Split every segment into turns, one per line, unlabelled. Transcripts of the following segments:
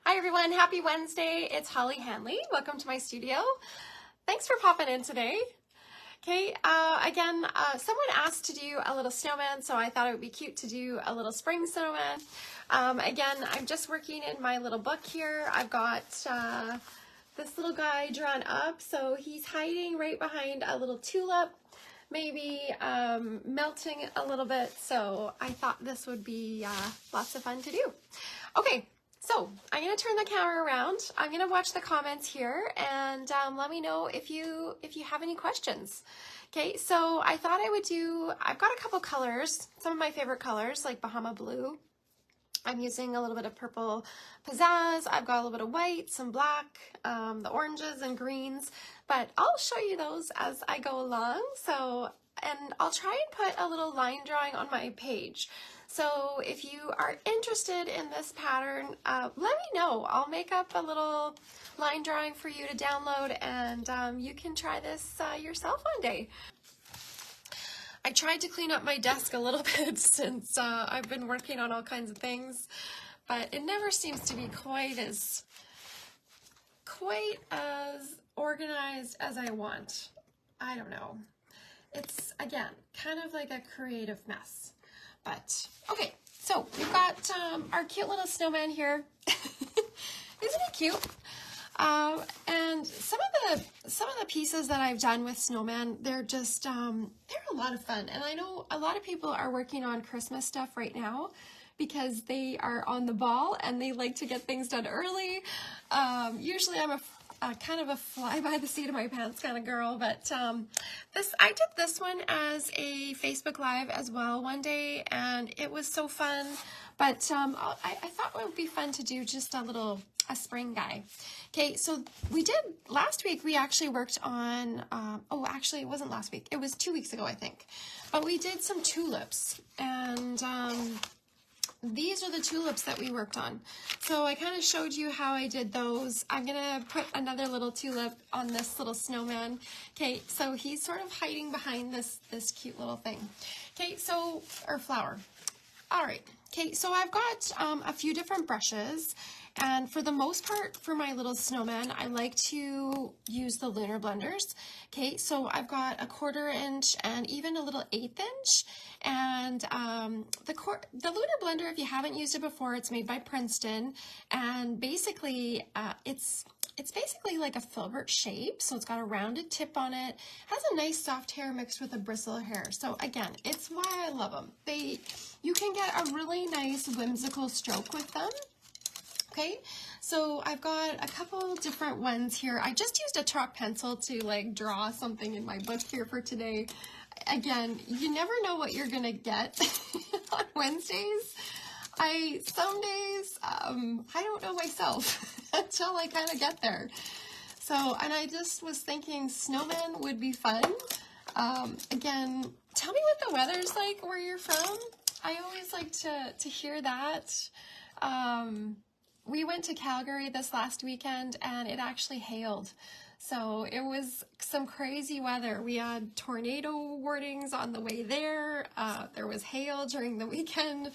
Hi everyone, happy Wednesday. It's Holly Hanley. Welcome to my studio. Thanks for popping in today. Okay, someone asked to do a little snowman, so I thought it would be cute to do a little spring snowman. I'm just working in my little book here. I've got this little guy drawn up, so he's hiding right behind a little tulip, maybe melting a little bit, so I thought this would be lots of fun to do. Okay. So I'm going to turn the camera around. I'm going to watch the comments here and let me know if you have any questions. Okay, so I thought I've got a couple colors, some of my favorite colors like Bahama Blue. I'm using a little bit of purple pizzazz. I've got a little bit of white, some black, the oranges and greens, but I'll show you those as I go along. And I'll try and put a little line drawing on my page. So if you are interested in this pattern, let me know. I'll make up a little line drawing for you to download and you can try this yourself one day. I tried to clean up my desk a little bit since I've been working on all kinds of things, but it never seems to be quite as organized as I want. I don't know. It's, again, kind of like a creative mess. But, okay, so we've got our cute little snowman here. Isn't he cute? And some of the pieces that I've done with snowman, they're just, they're a lot of fun. And I know a lot of people are working on Christmas stuff right now because they are on the ball and they like to get things done early. Usually I'm a kind of a fly by the seat of my pants kind of girl, but I did this one as a Facebook Live as well one day, and it was so fun. But I thought it would be fun to do just a spring guy. Okay, so last week we actually worked on, actually it wasn't last week, it was 2 weeks ago I think, but we did some tulips, and these are the tulips that we worked on. So I kind of showed you how I did those. I'm going to put another little tulip on this little snowman. Okay, so he's sort of hiding behind this cute little thing. Okay, so, or flower. All right. Okay, so I've got a few different brushes. And for the most part, for my little snowman, I like to use the lunar blenders. Okay, so I've got a 1/4 inch and even a little 1/8 inch. And the lunar blender, if you haven't used it before, it's made by Princeton. And basically, it's basically like a filbert shape. So it's got a rounded tip on it. Has a nice soft hair mixed with a bristle hair. So again, it's why I love them. You can get a really nice whimsical stroke with them. Okay, so I've got a couple different ones here. I just used a chalk pencil to like draw something in my book here for today. Again, you never know what you're gonna get on Wednesdays. Some days, I don't know myself until I kind of get there. So, and I just was thinking snowman would be fun. Again, tell me what the weather's like where you're from. I always like to hear that. We went to Calgary this last weekend and it actually hailed. So it was some crazy weather. We had tornado warnings on the way there. There was hail during the weekend.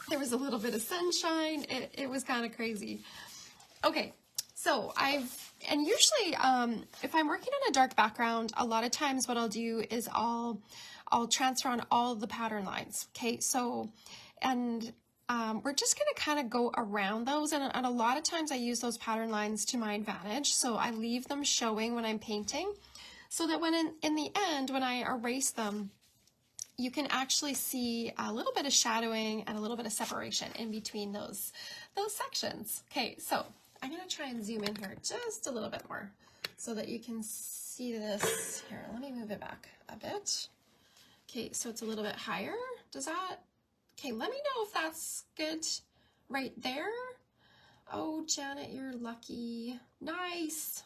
There was a little bit of sunshine. It was kind of crazy. Okay, so usually if I'm working on a dark background, a lot of times what I'll do is I'll transfer on all the pattern lines. Okay, so, we're just going to kind of go around those, and a lot of times I use those pattern lines to my advantage, so I leave them showing when I'm painting, so that when in the end, when I erase them, you can actually see a little bit of shadowing and a little bit of separation in between those sections. Okay, so I'm going to try and zoom in here just a little bit more so that you can see this. Here, let me move it back a bit. Okay, so it's a little bit higher. Okay, let me know if that's good right there. Oh, Janet, you're lucky. Nice.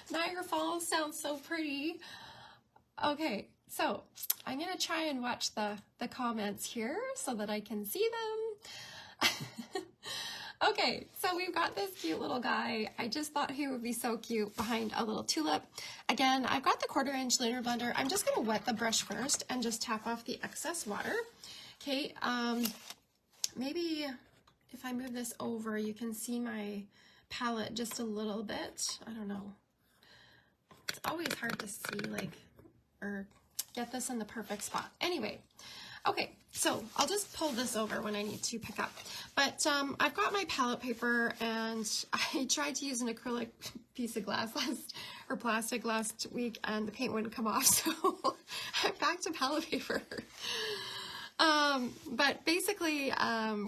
Niagara Falls sounds so pretty. Okay, so I'm going to try and watch the comments here so that I can see them. Okay, so we've got this cute little guy. I just thought he would be so cute behind a little tulip. Again, I've got the 1/4 inch lunar blender. I'm just going to wet the brush first and just tap off the excess water. Okay, maybe if I move this over, you can see my palette just a little bit. I don't know. It's always hard to see, like, or get this in the perfect spot. Anyway, okay, so I'll just pull this over when I need to pick up. But I've got my palette paper, and I tried to use an acrylic piece of glass or plastic last week, and the paint wouldn't come off, so I'm back to palette paper. But basically,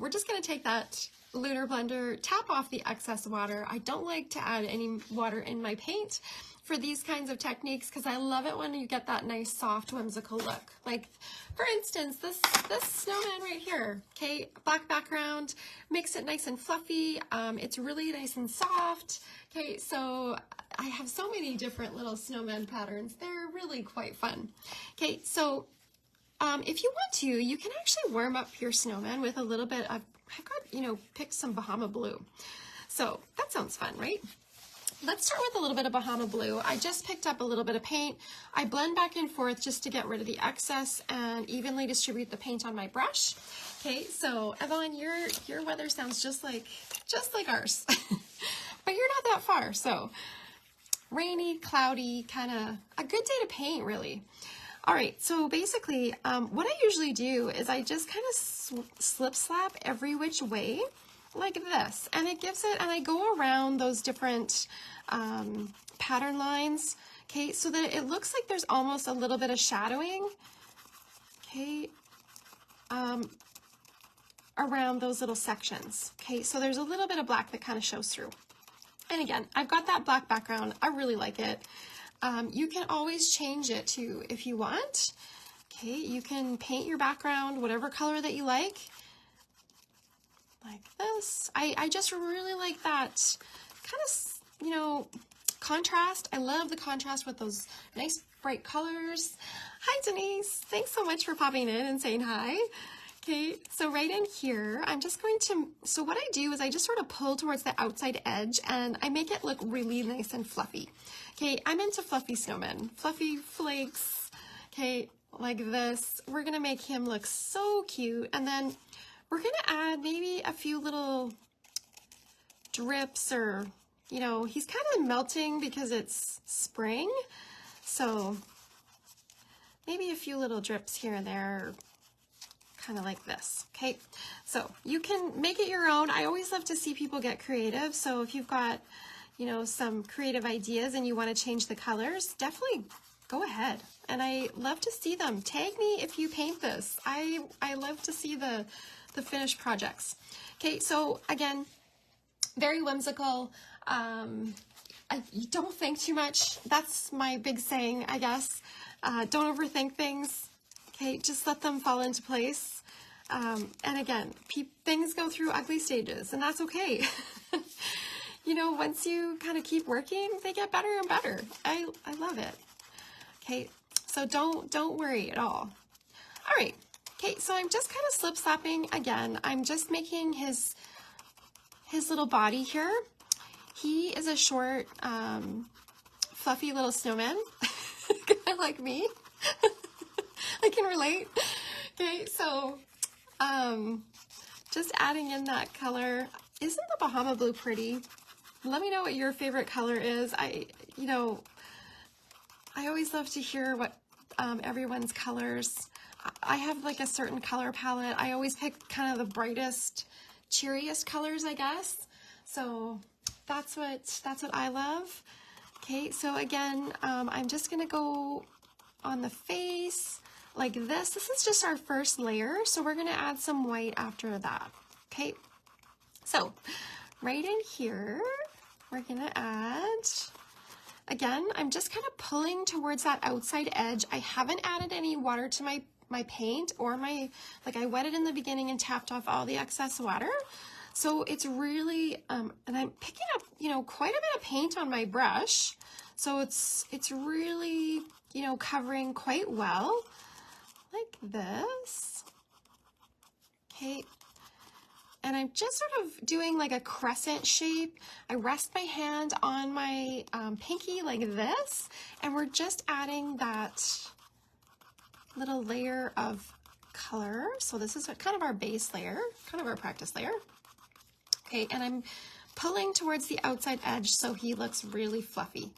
we're just going to take that Lunar Blender, tap off the excess water. I don't like to add any water in my paint for these kinds of techniques because I love it when you get that nice, soft, whimsical look. Like, for instance, this snowman right here, okay, black background, makes it nice and fluffy. It's really nice and soft. Okay, so I have so many different little snowman patterns. They're really quite fun. Okay, so if you want to, you can actually warm up your snowman with a little bit of, I've got, picked some Bahama Blue. So that sounds fun, right? Let's start with a little bit of Bahama Blue. I just picked up a little bit of paint. I blend back and forth just to get rid of the excess and evenly distribute the paint on my brush. Okay, so Evelyn, your weather sounds just like ours, but you're not that far. So rainy, cloudy, kind of a good day to paint, really. All right, so basically, what I usually do is I just kind of slip slap every which way like this, and it gives it, and I go around those different pattern lines, okay, so that it looks like there's almost a little bit of shadowing, okay, around those little sections, okay, so there's a little bit of black that kind of shows through. And again, I've got that black background. I really like it. You can always change it to, if you want, okay, you can paint your background whatever color that you like this. I just really like that kind of, contrast. I love the contrast with those nice bright colors. Hi, Denise. Thanks so much for popping in and saying hi. Okay, so right in here, I'm just going to, so what I do is I just sort of pull towards the outside edge and I make it look really nice and fluffy. Okay, I'm into fluffy snowmen, fluffy flakes, okay, like this. We're gonna make him look so cute, and then we're gonna add maybe a few little drips, or, he's kind of melting because it's spring, so maybe a few little drips here and there, kind of like this. Okay, so you can make it your own. I always love to see people get creative, so if you've got some creative ideas and you want to change the colors, definitely go ahead, and I love to see them. Tag me if you paint this. I love to see the finished projects. Okay, so again, very whimsical. You don't think too much. That's my big saying, I guess. Don't overthink things. Okay, just let them fall into place. And again, things go through ugly stages, and that's okay. Once you kind of keep working, they get better and better. I love it. Okay, so don't worry at all. All right. Okay, so I'm just kind of slip slapping again. I'm just making his little body here. He is a short, fluffy little snowman, like me. I can relate. Okay, so just adding in that color. Isn't the Bahama Blue pretty? Let me know what your favorite color is. I always love to hear what everyone's colors. I have like a certain color palette. I always pick kind of the brightest, cheeriest colors, I guess. So that's what I love. Okay, so again, I'm just gonna go on the face like this. This is just our first layer, so we're gonna add some white after that. Okay, so right in here, we're gonna add, again, I'm just kind of pulling towards that outside edge. I haven't added any water to my paint or I wet it in the beginning and tapped off all the excess water. So it's really, and I'm picking up, quite a bit of paint on my brush. So it's really, covering quite well, like this. Okay. And I'm just sort of doing like a crescent shape. I rest my hand on my pinky like this, and we're just adding that little layer of color. So this is kind of our base layer, kind of our practice layer. Okay, and I'm pulling towards the outside edge so he looks really fluffy.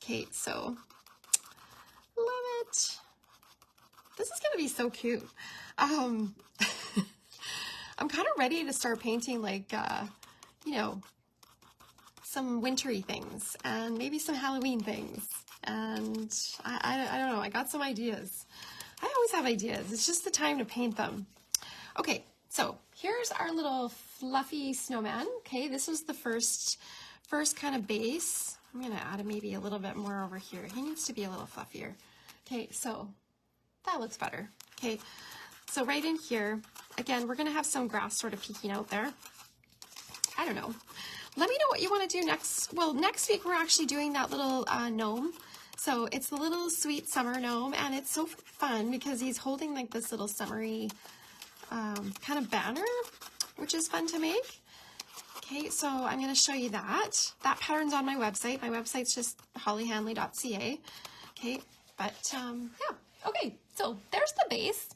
Okay, so love it. This is gonna be so cute. I'm kind of ready to start painting like, you know, some wintry things and maybe some Halloween things. And I don't know, I got some ideas. I always have ideas. It's just the time to paint them. Okay, so here's our little fluffy snowman. Okay, this was the first kind of base. I'm gonna add maybe a little bit more over here. He needs to be a little fluffier. Okay, so that looks better. Okay, so right in here, again, we're gonna have some grass sort of peeking out there. I don't know. Let me know what you want to do next. Well, next week we're actually doing that little gnome. So it's the little sweet summer gnome, and it's so fun because he's holding like this little summery kind of banner, which is fun to make. Okay, so I'm going to show you that. That pattern's on my website. My website's just hollyhanley.ca. Okay, but yeah. Okay, so there's the base.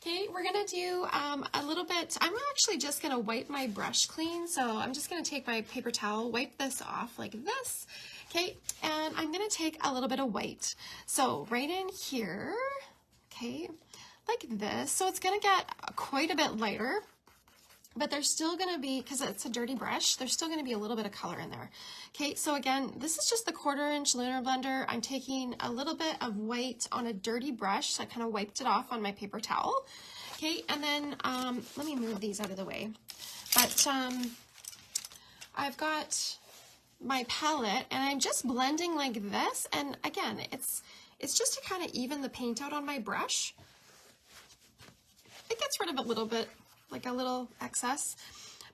Okay, we're gonna do a little bit, I'm actually just gonna wipe my brush clean. So I'm just gonna take my paper towel, wipe this off like this. Okay, and I'm gonna take a little bit of white. So right in here, okay, like this. So it's gonna get quite a bit lighter, but there's still gonna be, because it's a dirty brush, there's still gonna be a little bit of color in there. Okay, so again, this is just the 1/4 inch lunar blender. I'm taking a little bit of white on a dirty brush. So I kind of wiped it off on my paper towel. Okay, and then let me move these out of the way. But I've got my palette and I'm just blending like this. And again, it's just to kind of even the paint out on my brush. It gets rid of a little bit, like a little excess.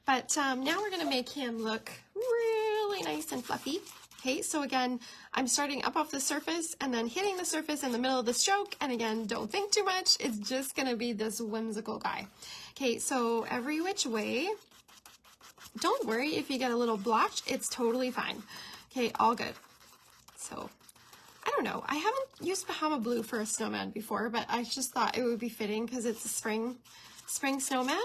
But now we're gonna make him look really nice and fluffy. Okay, so again, I'm starting up off the surface and then hitting the surface in the middle of the stroke. And again, don't think too much. It's just gonna be this whimsical guy. Okay, so every which way. Don't worry if you get a little blotch, it's totally fine. Okay, all good. So, I don't know. I haven't used Bahama Blue for a snowman before, but I just thought it would be fitting because it's a spring snowman.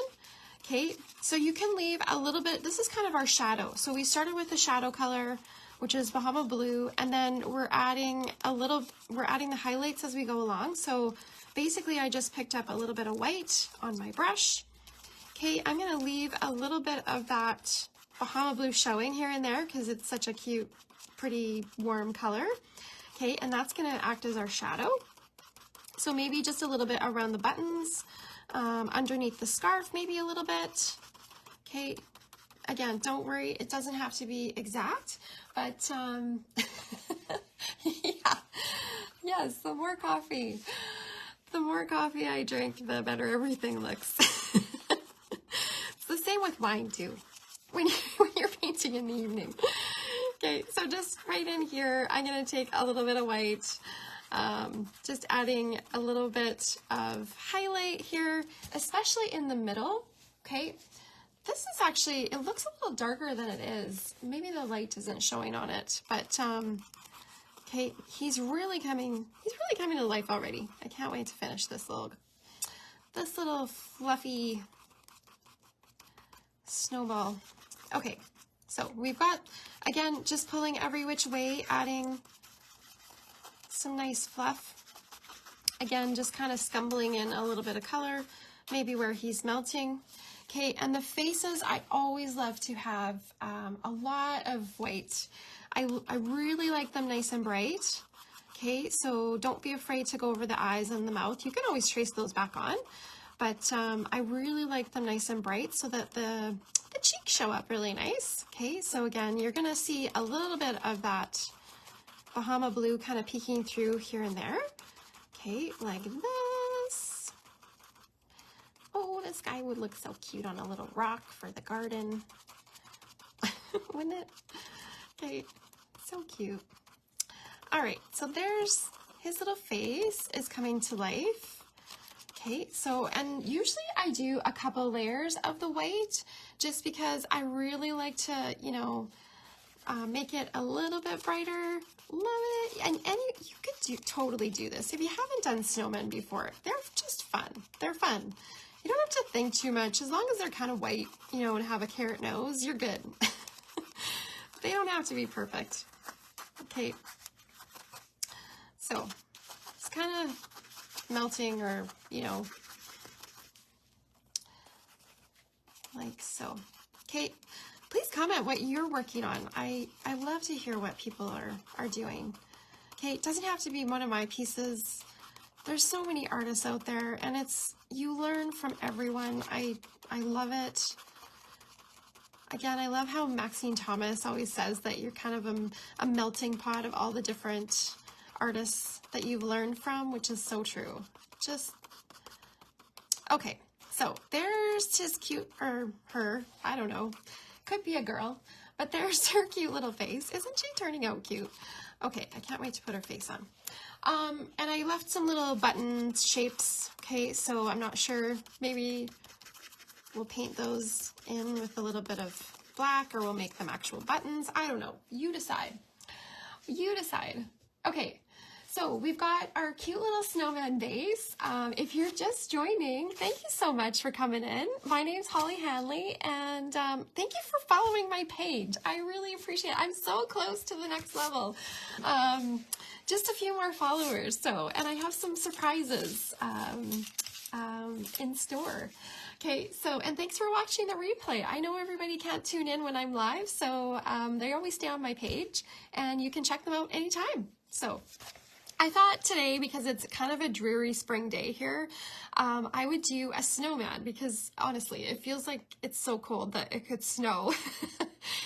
Okay, so you can leave a little bit, this is kind of our shadow. So we started with the shadow color, which is Bahama Blue, and then we're adding the highlights as we go along. So basically I just picked up a little bit of white on my brush. Okay, I'm gonna leave a little bit of that Bahama Blue showing here and there because it's such a cute, pretty warm color. Okay, and that's gonna act as our shadow. So maybe just a little bit around the buttons, underneath the scarf, maybe a little bit. Okay, again, don't worry, it doesn't have to be exact, but yeah, yes, the more coffee I drink, the better everything looks. It's the same with wine too, when you're painting in the evening. Okay, so just right in here, I'm gonna take a little bit of white, just adding a little bit of highlight here, especially in the middle. Okay, this is actually, it looks a little darker than it is. Maybe the light isn't showing on it, but okay, he's really coming to life already. I can't wait to finish this little fluffy snowball. Okay, so we've got, again, just pulling every which way, adding some nice fluff. Again, just kind of scumbling in a little bit of color, maybe where he's melting. Okay, and the faces, I always love to have a lot of white. I really like them nice and bright. Okay, so don't be afraid to go over the eyes and the mouth. You can always trace those back on, but I really like them nice and bright so that the cheeks show up really nice. Okay, so again, you're gonna see a little bit of that Bahama Blue kind of peeking through here and there. Okay, like this. Oh, this guy would look so cute on a little rock for the garden. Wouldn't it? Okay, so cute. All right, so there's his little face is coming to life. Okay, so, and usually I do a couple layers of the white just because I really like to, you know, make it a little bit brighter. Love it. And you could totally do this. If you haven't done snowmen before, they're just fun. They're fun. You don't have to think too much. As long as they're kind of white, you know, and have a carrot nose, you're good. They don't have to be perfect. Okay. So it's kind of melting, or, you know, like so. Okay. Please comment what you're working on. I love to hear what people are doing. Okay. It doesn't have to be one of my pieces. There's so many artists out there, and you learn from everyone. I love it. Again, I love how Maxine Thomas always says that you're kind of a melting pot of all the different artists that you've learned from, which is so true. Just, okay, so there's his cute, or her, I don't know, could be a girl, but there's her cute little face. Isn't she turning out cute? Okay, I can't wait to put her face on. And I left some little button shapes, okay, so I'm not sure, maybe we'll paint those in with a little bit of black, or we'll make them actual buttons. I don't know, you decide. You decide. Okay, so we've got our cute little snowman base. If you're just joining, thank you so much for coming in. My name's Holly Hanley, and thank you for following my page. I really appreciate it. I'm so close to the next level. Just a few more followers, and I have some surprises in store. Okay, and thanks for watching the replay. I know everybody can't tune in when I'm live, so they always stay on my page, and you can check them out anytime. So I thought today, because it's kind of a dreary spring day here, I would do a snowman, because honestly, it feels like it's so cold that it could snow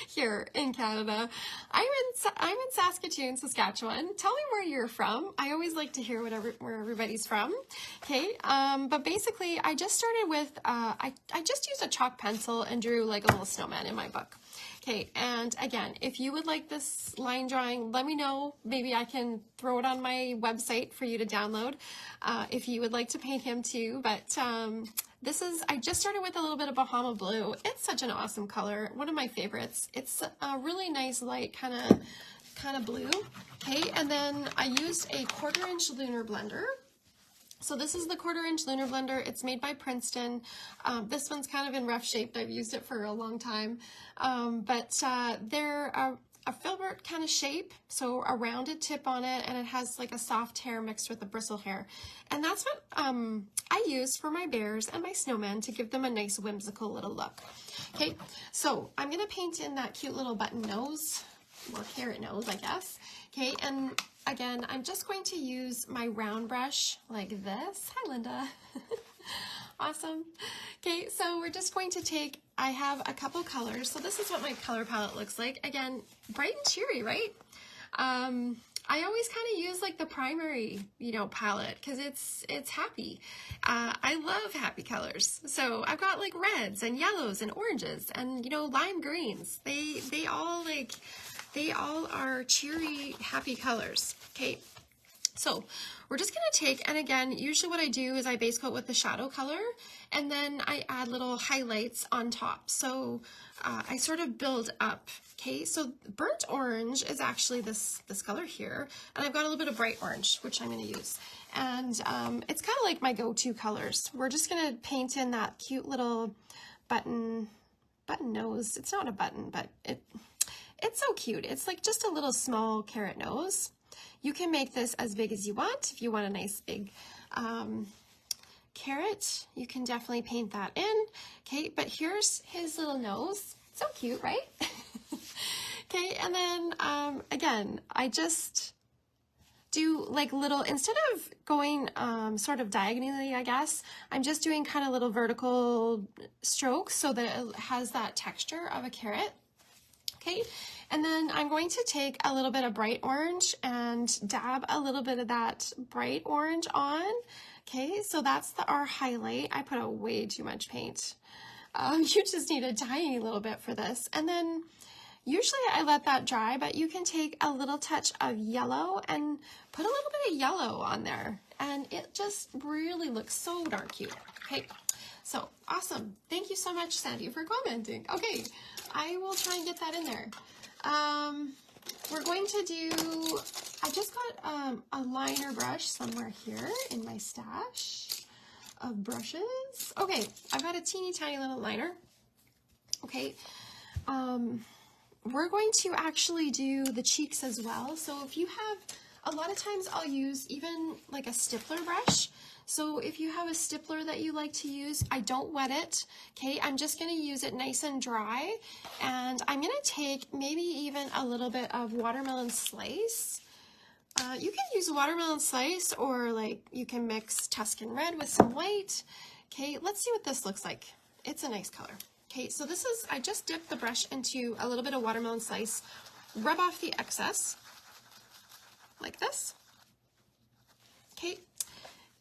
here in Canada. I'm in Saskatoon, Saskatchewan. Tell me where you're from. I always like to hear where everybody's from. Okay, but basically, I just started with, I just used a chalk pencil and drew like a little snowman in my book. Okay, and again, if you would like this line drawing, let me know. Maybe I can throw it on my website for you to download if you would like to paint him too. But I just started with a little bit of Bahama Blue. It's such an awesome color, one of my favorites. It's a really nice light kind of blue. Okay, and then I used a 1/4-inch lunar blender. So this is the 1/4-inch lunar blender. It's made by Princeton. This one's kind of in rough shape. I've used it for a long time. But they're a filbert kind of shape, so a rounded tip on it, and it has like a soft hair mixed with a bristle hair. And that's what I use for my bears and my snowmen to give them a nice whimsical little look. Okay, so I'm gonna paint in that cute little button nose, or carrot nose, I guess. Okay, and again, I'm just going to use my round brush like this. Hi, Linda. Awesome. Okay, so we're just going to take, I have a couple colors. So this is what my color palette looks like. Again, bright and cheery, right? I always kind of use like the primary, palette, because it's happy. I love happy colors. So I've got like reds and yellows and oranges and, lime greens. They all are cheery, happy colors. Okay. So we're just going to take, and again, usually what I do is I base coat with the shadow color, and then I add little highlights on top. So I sort of build up. Okay, so burnt orange is actually this color here, and I've got a little bit of bright orange, which I'm going to use. And it's kind of like my go-to colors. We're just going to paint in that cute little button nose. It's not a button, but it's so cute. It's like just a little small carrot nose. You can make this as big as you want. If you want a nice big carrot, you can definitely paint that in. Okay, but here's his little nose. So cute, right? Okay, and then again, I just do like little, instead of going sort of diagonally, I guess, I'm just doing kind of little vertical strokes so that it has that texture of a carrot. Okay, and then I'm going to take a little bit of bright orange and dab a little bit of that bright orange on. Okay, so that's our highlight. I put out way too much paint. You just need a tiny little bit for this. And then usually I let that dry, but you can take a little touch of yellow and put a little bit of yellow on there. And it just really looks so darn cute. Okay, so awesome. Thank you so much, Sandy, for commenting. Okay, I will try and get that in there. We're going to do, I just got a liner brush somewhere here in my stash. of brushes. Okay, I've got a teeny tiny little liner. Okay, we're going to actually do the cheeks as well. So if you have, a lot of times I'll use even like a stippler brush. So if you have a stippler that you like to use, I don't wet it. Okay, I'm just going to use it nice and dry. And I'm going to take maybe even a little bit of watermelon slice. You can use a watermelon slice, or like you can mix Tuscan red with some white. Okay, let's see what this looks like. It's a nice color. Okay, so this is, I just dipped the brush into a little bit of watermelon slice, rub off the excess, like this. Okay,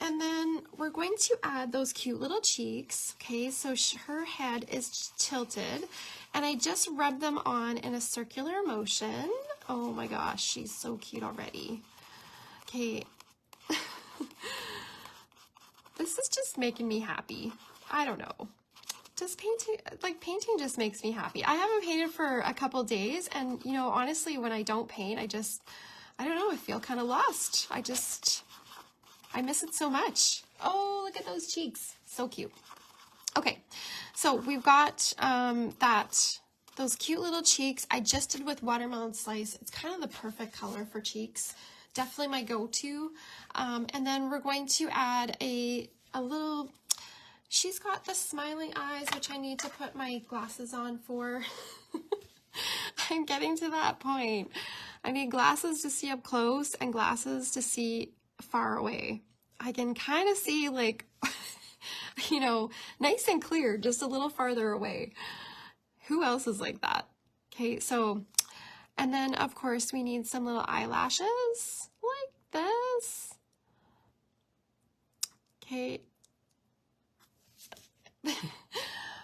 and then we're going to add those cute little cheeks. Okay, so her head is tilted, and I just rub them on in a circular motion. Oh my gosh, she's so cute already. Okay, this is just making me happy. I don't know. Just painting just makes me happy. I haven't painted for a couple days, and you know, honestly, when I don't paint, I don't know, I feel kind of lost. I miss it so much. Oh, look at those cheeks. So cute. Okay, so we've got those cute little cheeks. I just did with watermelon slice. It's kind of the perfect color for cheeks. Definitely my go-to. And then we're going to add a little, she's got the smiling eyes, which I need to put my glasses on for. I'm getting to that point. I need glasses to see up close and glasses to see far away. I can kind of see like, you know, nice and clear, just a little farther away. Who else is like that? Okay, so, and then of course we need some little eyelashes like this. Okay.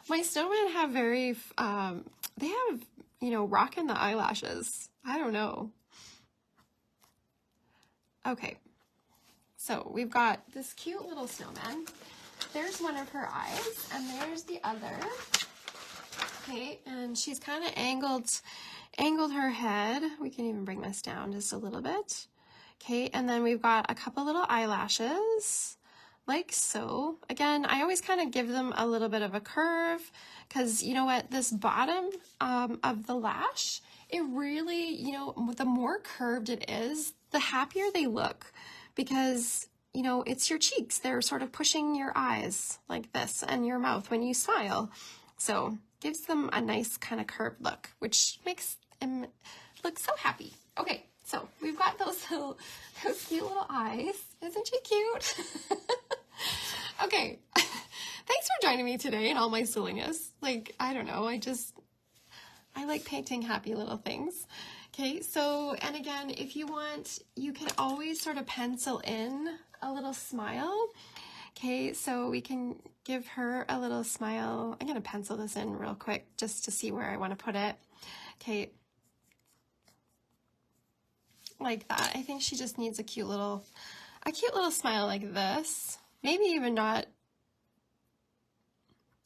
My snowmen have very, they have, you know, rockin' the eyelashes. I don't know. Okay. So we've got this cute little snowman. There's one of her eyes, and there's the other. Okay, and she's kind of angled her head. We can even bring this down just a little bit. Okay, and then we've got a couple little eyelashes, like so. Again, I always kind of give them a little bit of a curve, because you know what, this bottom of the lash, it really, you know, the more curved it is, the happier they look, because you know, it's your cheeks. They're sort of pushing your eyes like this and your mouth when you smile. So gives them a nice kind of curved look, which makes them look so happy. Okay, so we've got those cute little eyes. Isn't she cute? Okay, thanks for joining me today in all my silliness. Like, I don't know, I like painting happy little things. Okay, so, and again, if you want, you can always sort of pencil in a little smile. Okay, so we can give her a little smile. I'm gonna pencil this in real quick just to see where I want to put it. Okay, like that. I think she just needs a cute little smile like this. Maybe even not.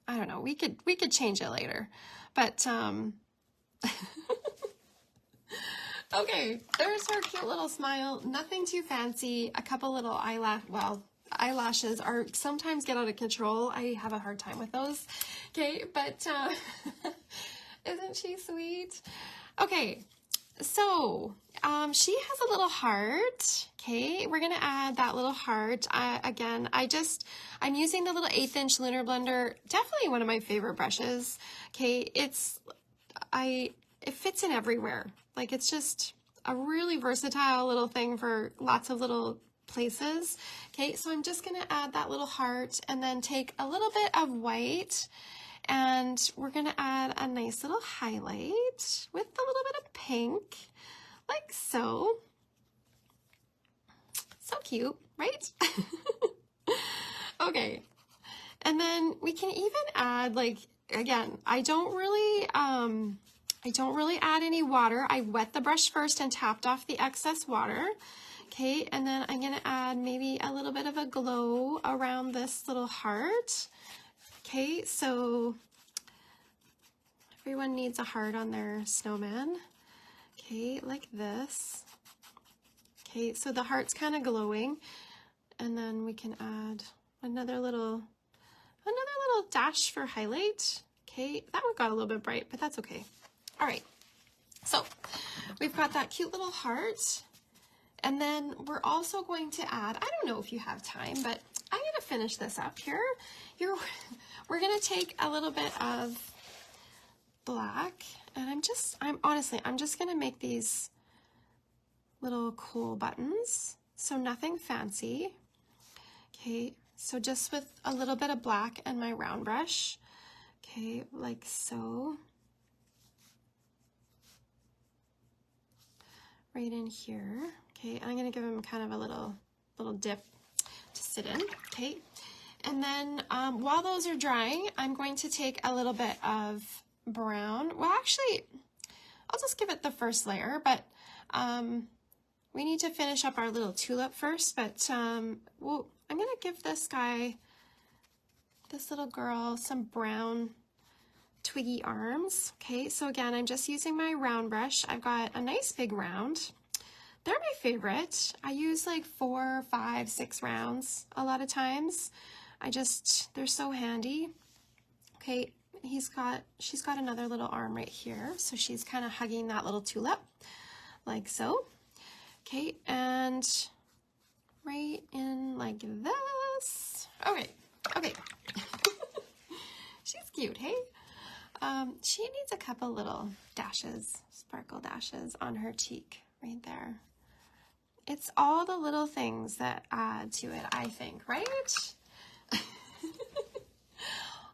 I don't know. We could change it later, but okay, there's her cute little smile. Nothing too fancy. A couple little eyelashes are sometimes get out of control. I have a hard time with those. Okay, but isn't she sweet? Okay, so she has a little heart. Okay, we're gonna add that little heart. Again, I'm using the little 1/8 inch Lunar Blender. Definitely one of my favorite brushes. Okay, it fits in everywhere. Like, it's just a really versatile little thing for lots of little places. Okay, so I'm just gonna add that little heart and then take a little bit of white, and we're gonna add a nice little highlight with a little bit of pink, like so. So cute, right? Okay, and then we can even add, like, again, I don't really add any water. I wet the brush first and tapped off the excess water. Okay, and then I'm gonna add maybe a little bit of a glow around this little heart. Okay, so everyone needs a heart on their snowman. Okay, like this. Okay, so the heart's kind of glowing, and then we can add another little dash for highlight. Okay, that one got a little bit bright, but that's okay. All right, so we've got that cute little heart. And then we're also going to add, I don't know if you have time, but I'm going to finish this up here. We're going to take a little bit of black, and I'm just going to make these little cool buttons. So nothing fancy. Okay, so just with a little bit of black and my round brush. Okay, like so. Right in here. Okay, I'm gonna give him kind of a little dip to sit in. Okay, and then while those are drying, I'm going to take a little bit of brown. Well, actually, I'll just give it the first layer, but we need to finish up our little tulip first. But well, I'm gonna give this little girl, some brown twiggy arms. Okay, so again, I'm just using my round brush. I've got a nice big round. They're my favorite. I use like 4, 5, 6 rounds a lot of times. They're so handy. Okay, she's got another little arm right here. So she's kind of hugging that little tulip, like so. Okay, and right in like this. Okay. She's cute, hey? She needs a couple little dashes, sparkle dashes on her cheek right there. It's all the little things that add to it, I think, right?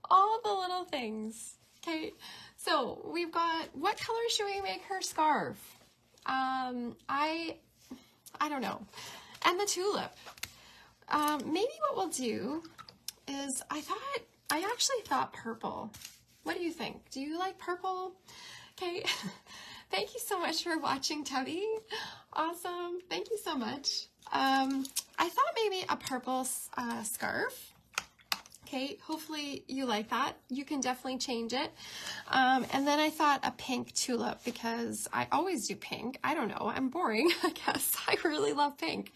All the little things. Okay, so we've got, what color should we make her scarf? I don't know. And the tulip. Maybe what we'll do is, I actually thought purple. What do you think? Do you like purple? Okay, thank you so much for watching, Tubby. Awesome, thank you so much. I thought maybe a purple scarf. Okay, hopefully you like that. You can definitely change it. And then I thought a pink tulip, because I always do pink. I don't know, I'm boring, I guess. I really love pink.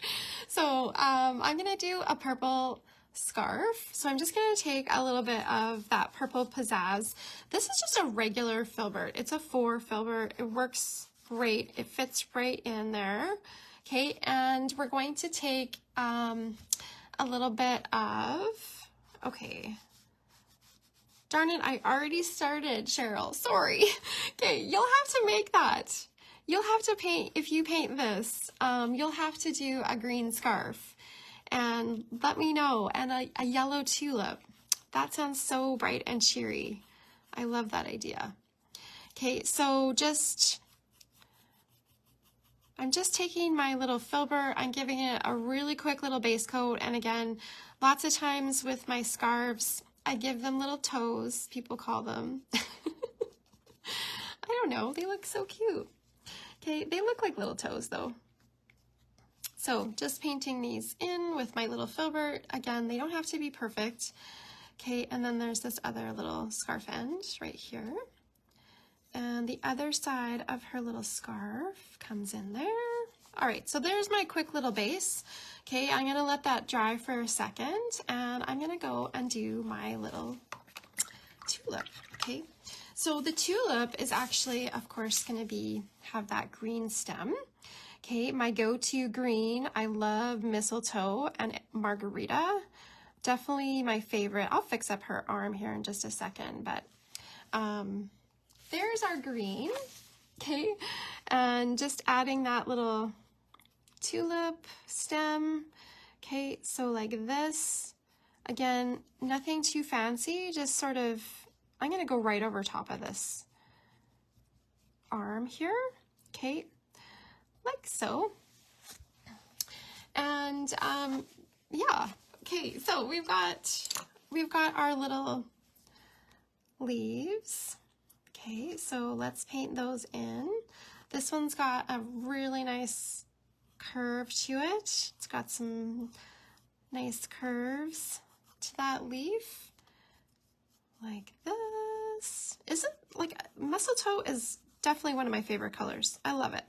So I'm gonna do a purple scarf. So I'm just going to take a little bit of that purple pizzazz. This is just a regular filbert. It's a 4 filbert. It works great. It fits right in there. Okay, and we're going to take a little bit of, okay, darn it, I already started, Cheryl, sorry. Okay, you'll have to make that. You'll have to paint, if you paint this, you'll have to do a green scarf. And let me know, and a yellow tulip. That sounds so bright and cheery. I love that idea. Okay, so I'm just taking my little filbert, I'm giving it a really quick little base coat, and again, lots of times with my scarves, I give them little toes, people call them. I don't know, they look so cute. Okay, they look like little toes though. So just painting these in with my little filbert. Again, they don't have to be perfect. Okay, and then there's this other little scarf end right here. And the other side of her little scarf comes in there. All right, so there's my quick little base. Okay, I'm gonna let that dry for a second, and I'm gonna go and do my little tulip, okay? So the tulip is actually, of course, gonna have that green stem. Okay, my go-to green, I love mistletoe and margarita. Definitely my favorite. I'll fix up her arm here in just a second, but there's our green, okay? And just adding that little tulip stem, okay? So like this, again, nothing too fancy, just sort of, I'm gonna go right over top of this arm here, okay? Like so. And yeah, okay, so we've got our little leaves. Okay, so let's paint those in. This one's got a really nice curve to it. It's got some nice curves to that leaf, like this. Like mistletoe is definitely one of my favorite colors. I love it.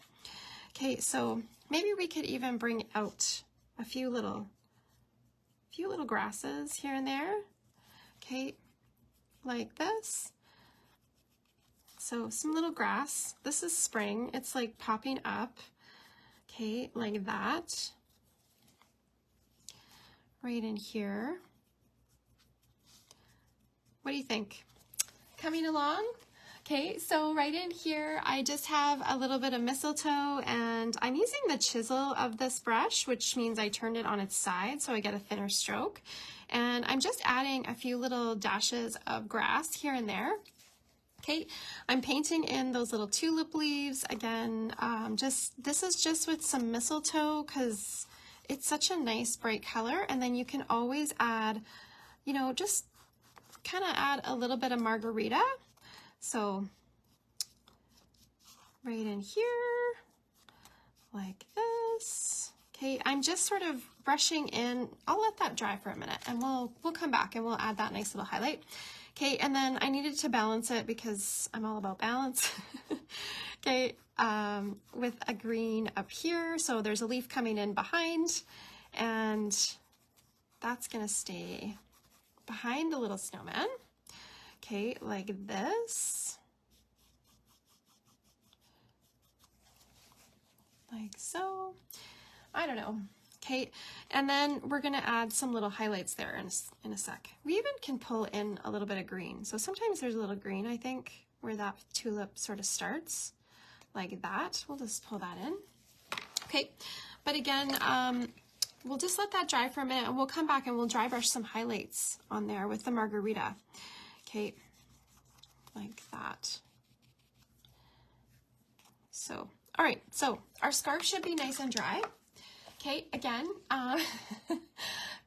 Okay, so maybe we could even bring out a few little few little grasses here and there, okay, like this. So some little grass. This is spring. It's like popping up, okay, like that. Right in here. What do you think? Coming along? Okay, so right in here, I just have a little bit of mistletoe, and I'm using the chisel of this brush, which means I turned it on its side so I get a thinner stroke. And I'm just adding a few little dashes of grass here and there. Okay, I'm painting in those little tulip leaves. Again, this is just with some mistletoe because it's such a nice bright color. And then you can always add, you know, just kind of add a little bit of margarita. So right in here, like this. Okay, I'm just sort of brushing in. I'll let that dry for a minute and we'll come back and we'll add that nice little highlight. Okay, and then I needed to balance it because I'm all about balance. Okay, with a green up here. So there's a leaf coming in behind, and that's gonna stay behind the little snowman. Okay, like this. Like so. I don't know. Okay, and then we're gonna add some little highlights there in a sec. We even can pull in a little bit of green. So sometimes there's a little green, I think, where that tulip sort of starts, like that. We'll just pull that in. Okay, but again, we'll just let that dry for a minute and we'll come back and we'll dry brush some highlights on there with the margarita. Okay, like that. So, all right, so our scarf should be nice and dry. Okay, again,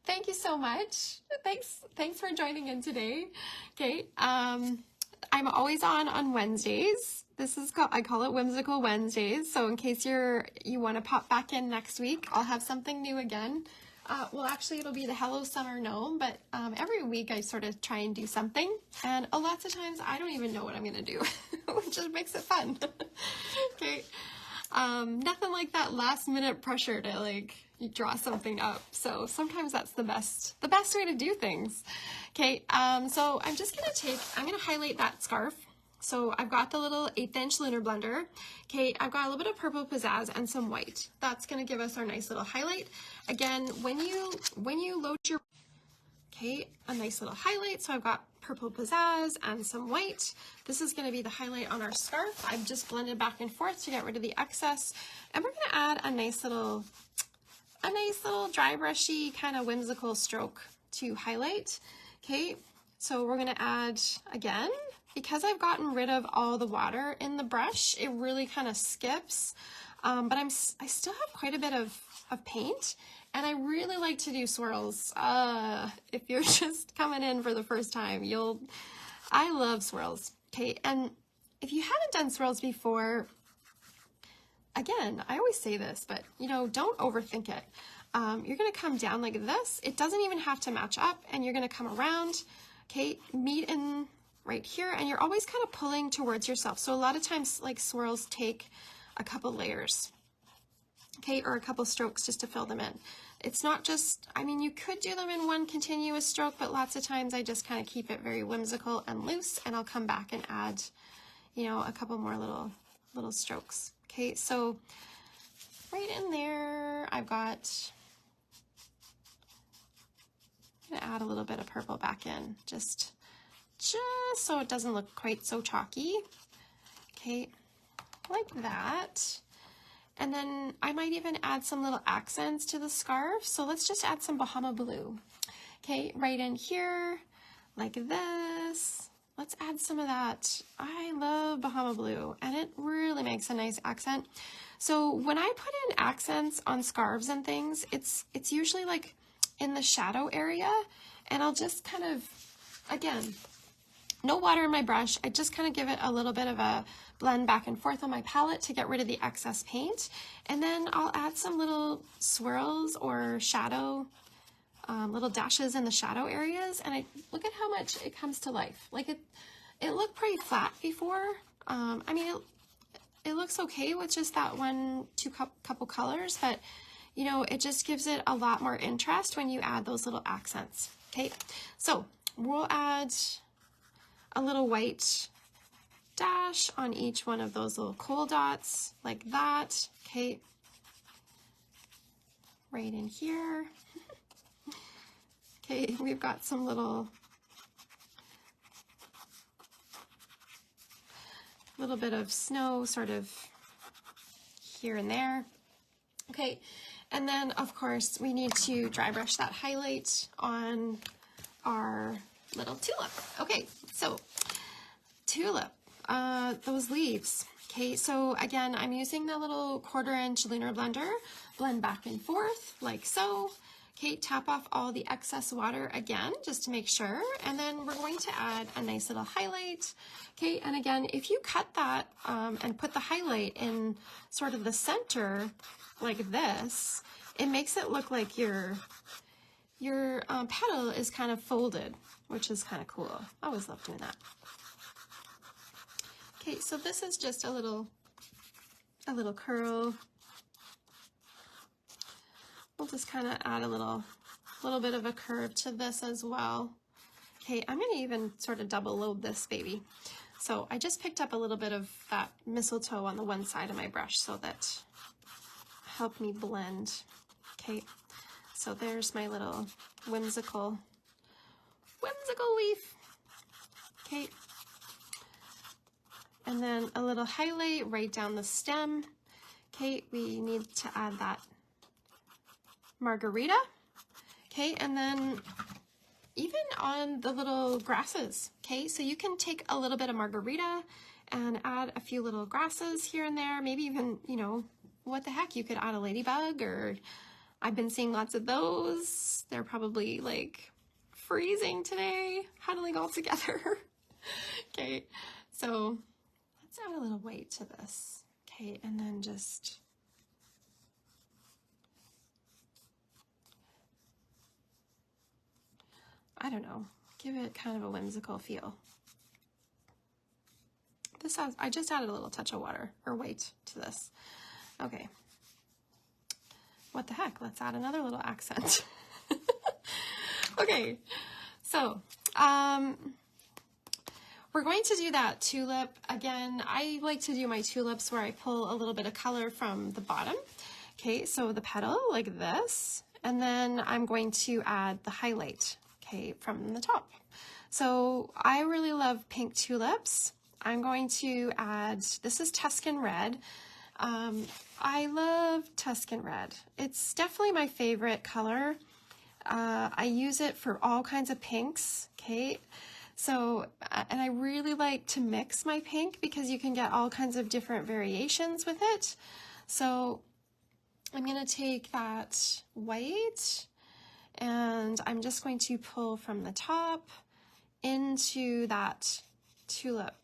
thank you so much. Thanks for joining in today. Okay, I'm always on Wednesdays. This is I call it Whimsical Wednesdays. So in case you want to pop back in next week, I'll have something new again. Well, actually, it'll be the Hello Summer Gnome, but every week I sort of try and do something, and lots of times I don't even know what I'm gonna do, which just makes it fun. Okay. Nothing like that last minute pressure to like draw something up. So sometimes that's the best way to do things. Okay, so I'm gonna highlight that scarf. So I've got the little 1/8 inch lunar blender. Okay, I've got a little bit of purple pizzazz and some white. That's gonna give us our nice little highlight. Again, when you load your, okay, a nice little highlight. So I've got purple pizzazz and some white. This is gonna be the highlight on our scarf. I've just blended back and forth to get rid of the excess. And we're gonna add a nice little dry brushy kind of whimsical stroke to highlight. Okay, so we're gonna add, again, because I've gotten rid of all the water in the brush, it really kind of skips. But I still have quite a bit of paint. And I really like to do swirls. If you're just coming in for the first time, I love swirls. Okay, and if you haven't done swirls before, again, I always say this, but you know, don't overthink it. You're gonna come down like this. It doesn't even have to match up, and you're gonna come around, okay, meet in right here, and you're always kind of pulling towards yourself. So a lot of times, like, swirls take a couple layers, okay, or a couple strokes just to fill them in. It's not just, I mean, you could do them in one continuous stroke, but lots of times I just kind of keep it very whimsical and loose, and I'll come back and add, you know, a couple more little strokes. Okay, so right in there, I'm gonna add a little bit of purple back in, just so it doesn't look quite so chalky. Okay, like that. And then I might even add some little accents to the scarf. So let's just add some Bahama Blue. Okay, right in here, like this. Let's add some of that. I love Bahama Blue, and it really makes a nice accent. So when I put in accents on scarves and things, it's usually like in the shadow area, and I'll just kind of, again, no water in my brush. I just kind of give it a little bit of a blend back and forth on my palette to get rid of the excess paint. And then I'll add some little swirls or shadow, little dashes in the shadow areas. And look at how much it comes to life. Like it looked pretty flat before. I mean, it looks okay with just that couple colors, but you know, it just gives it a lot more interest when you add those little accents. Okay, so we'll add a little white dash on each one of those little coal dots like that. Okay, right in here. Okay, we've got some little bit of snow sort of here and there. Okay, and then of course we need to dry brush that highlight on our little tulip. Okay, so tulip, those leaves. Okay, so again, I'm using the little 1/4-inch lunar blender, blend back and forth like so. Okay, tap off all the excess water again, just to make sure. And then we're going to add a nice little highlight. Okay, and again, if you cut that and put the highlight in sort of the center like this, it makes it look like your petal is kind of folded, which is kind of cool. I always love doing that. Okay, so this is just a little curl. We'll just kind of add a little bit of a curve to this as well. Okay, I'm going to even sort of double load this baby. So I just picked up a little bit of that mistletoe on the one side of my brush, so that helped me blend. Okay, so there's my little whimsical leaf. Okay, and then a little highlight right down the stem. Okay, we need to add that margarita. Okay, and then even on the little grasses. Okay, so you can take a little bit of margarita and add a few little grasses here and there, maybe even, you know, what the heck, you could add a ladybug, or I've been seeing lots of those. They're probably like freezing today, huddling all together. Okay, so let's add a little white to this. Okay, and then just I don't know, give it kind of a whimsical feel. This has, I just added a little touch of water or white to this. Okay. What the heck? Let's add another little accent. Okay. So, we're going to do that tulip. Again, I like to do my tulips where I pull a little bit of color from the bottom. Okay, so the petal like this, and then I'm going to add the highlight, okay, from the top. So I really love pink tulips. I'm going to add, this is Tuscan Red. I love Tuscan Red. It's definitely my favorite color. I use it for all kinds of pinks, okay? So, and I really like to mix my pink because you can get all kinds of different variations with it. So I'm gonna take that white and I'm just going to pull from the top into that tulip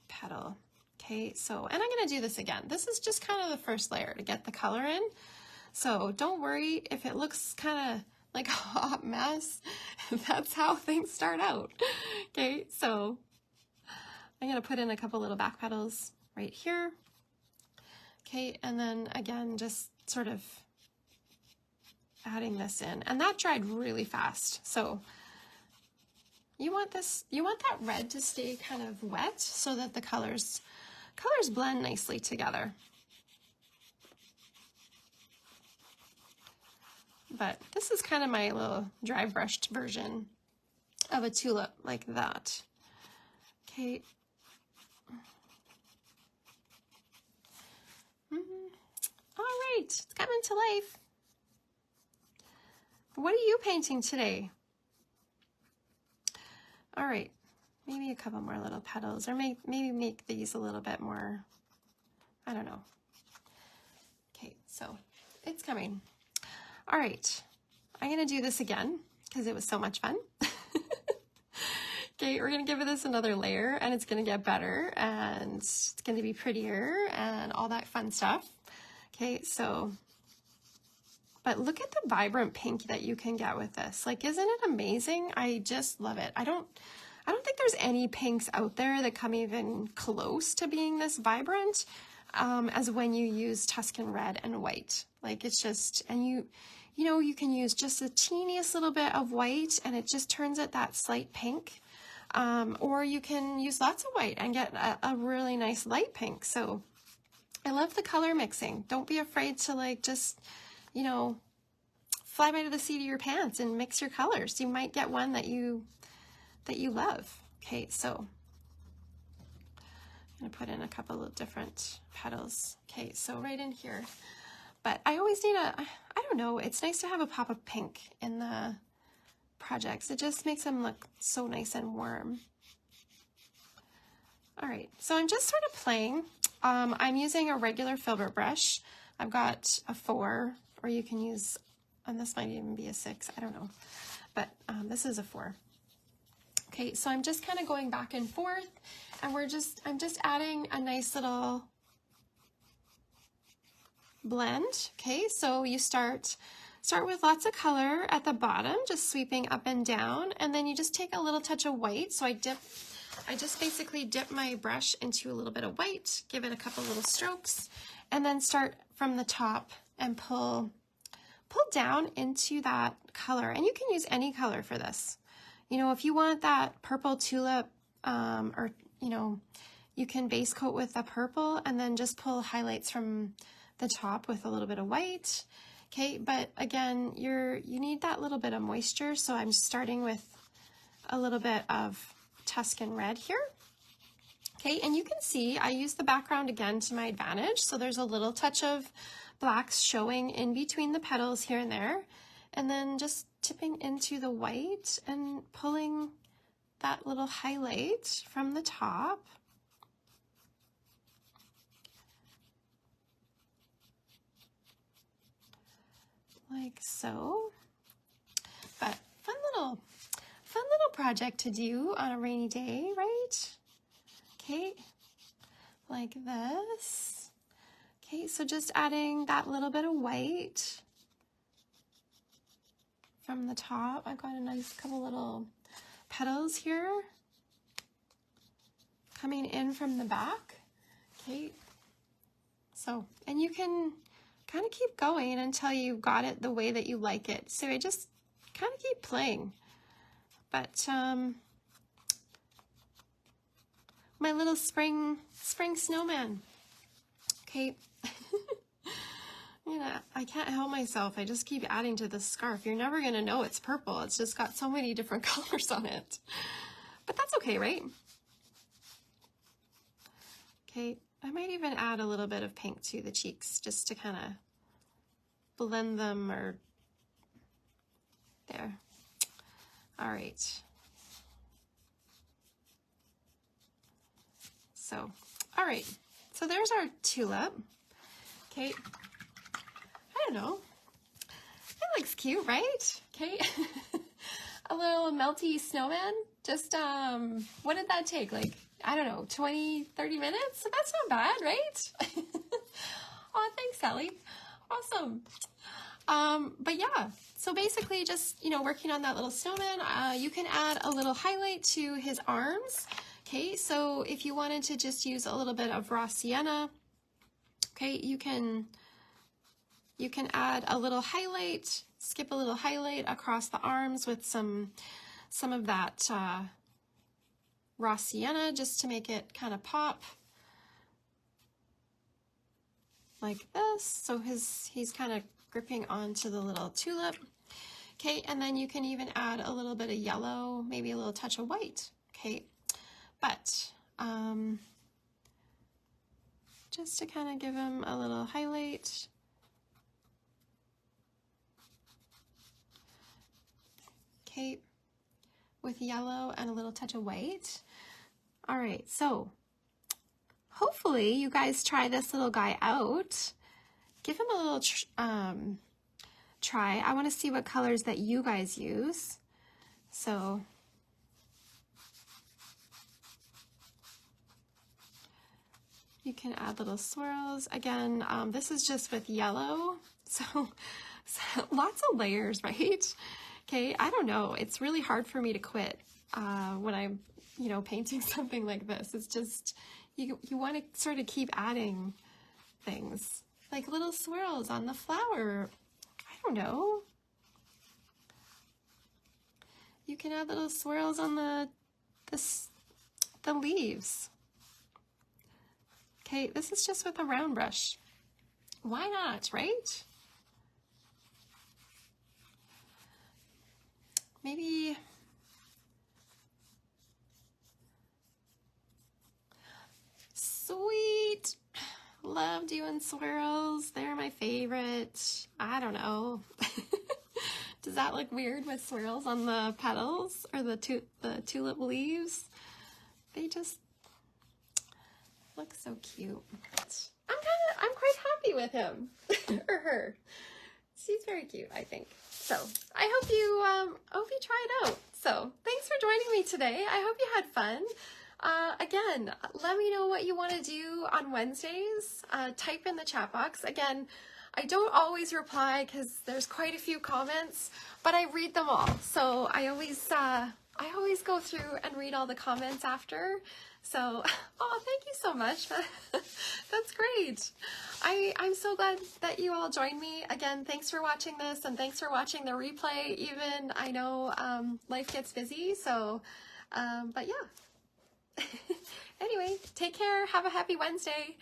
petal. Okay, so, and I'm gonna do this again. This is just kind of the first layer to get the color in. So don't worry if it looks kind of like a hot mess. That's how things start out. Okay, so I'm gonna put in a couple little back petals right here. Okay, and then again, just sort of adding this in, and that dried really fast. So you want that red to stay kind of wet so that the colors blend nicely together. But this is kind of my little dry brushed version of a tulip like that. Okay. All right, it's coming to life. What are you painting today? All right, maybe a couple more little petals, or maybe make these a little bit more, I don't know. Okay, so it's coming. All right, I'm gonna do this again because it was so much fun. Okay, we're gonna give this another layer and it's gonna get better and it's gonna be prettier and all that fun stuff. Okay, so, but look at the vibrant pink that you can get with this. Like, isn't it amazing? I just love it. I don't think there's any pinks out there that come even close to being this vibrant. as when you use Tuscan red and white. Like it's just, and you know, you can use just the teeniest little bit of white and it just turns it that slight pink. Or you can use lots of white and get a really nice light pink. So I love the color mixing. Don't be afraid to like just, you know, fly by the seat of your pants and mix your colors. You might get one that you love. Okay, so I'm gonna put in a couple of different petals. Okay, so right in here. But I always need I don't know, it's nice to have a pop of pink in the projects. It just makes them look so nice and warm. All right, so I'm just sort of playing. I'm using a regular filbert brush. I've got a 4, or you can use, and this might even be a 6, I don't know. But this is a 4. Okay, so I'm just kind of going back and forth, and I'm just adding a nice little blend. Okay, so you start with lots of color at the bottom, just sweeping up and down, and then you just take a little touch of white. So I just basically dip my brush into a little bit of white, give it a couple little strokes, and then start from the top and pull down into that color. And you can use any color for this. You know, if you want that purple tulip, or, you know, you can base coat with the purple and then just pull highlights from the top with a little bit of white. Okay, but again, you need that little bit of moisture, so I'm starting with a little bit of Tuscan red here. Okay, and you can see I use the background again to my advantage, so there's a little touch of blacks showing in between the petals here and there, and then just tipping into the white and pulling that little highlight from the top. Like so. But fun little project to do on a rainy day, right? Okay, like this. Okay, so just adding that little bit of white from the top. I've got a nice couple little petals here coming in from the back. Okay, so, and you can kind of keep going until you got it the way that you like it. So I just kind of keep playing. But my little spring snowman. Okay. You know, I can't help myself. I just keep adding to this scarf. You're never going to know it's purple. It's just got so many different colors on it. But that's okay, right? Okay, I might even add a little bit of pink to the cheeks just to kind of blend them, or there. All right. So, all right. So there's our tulip. Okay. I don't know. It looks cute, right? Okay. A little melty snowman. Just, what did that take? Like, I don't know, 20, 30 minutes? So that's not bad, right? Oh, thanks, Sally. Awesome. But yeah, so basically just, you know, working on that little snowman, you can add a little highlight to his arms. Okay, so if you wanted to just use a little bit of raw sienna, okay, you can add a little highlight, skip a little highlight across the arms with some of that raw sienna just to make it kind of pop like this. So he's kind of gripping onto the little tulip. Okay, and then you can even add a little bit of yellow, maybe a little touch of white. Okay, but just to kind of give him a little highlight. Okay, with yellow and a little touch of white. All right, so hopefully you guys try this little guy out. Give him a little try. I want to see what colors that you guys use. So you can add little swirls. Again, this is just with yellow, so lots of layers, right? Okay, I don't know. It's really hard for me to quit when I'm, you know, painting something like this. It's just, you want to sort of keep adding things, like little swirls on the flower. I don't know. You can add little swirls on the leaves. Okay, this is just with a round brush. Why not, right? Maybe sweet. Love doing swirls. They're my favorite. I don't know. Does that look weird with swirls on the petals or the tulip leaves? They just look so cute. I'm quite happy with him or her. She's very cute, I think. So I hope you try it out. So thanks for joining me today. I hope you had fun. Again, let me know what you want to do on Wednesdays. Type in the chat box. Again, I don't always reply because there's quite a few comments, but I read them all. So I always go through and read all the comments after. So, oh, thank you so much. That's great. I'm so glad that you all joined me. Again, thanks for watching this and thanks for watching the replay. Even I know life gets busy, so, but yeah. Anyway, take care. Have a happy Wednesday.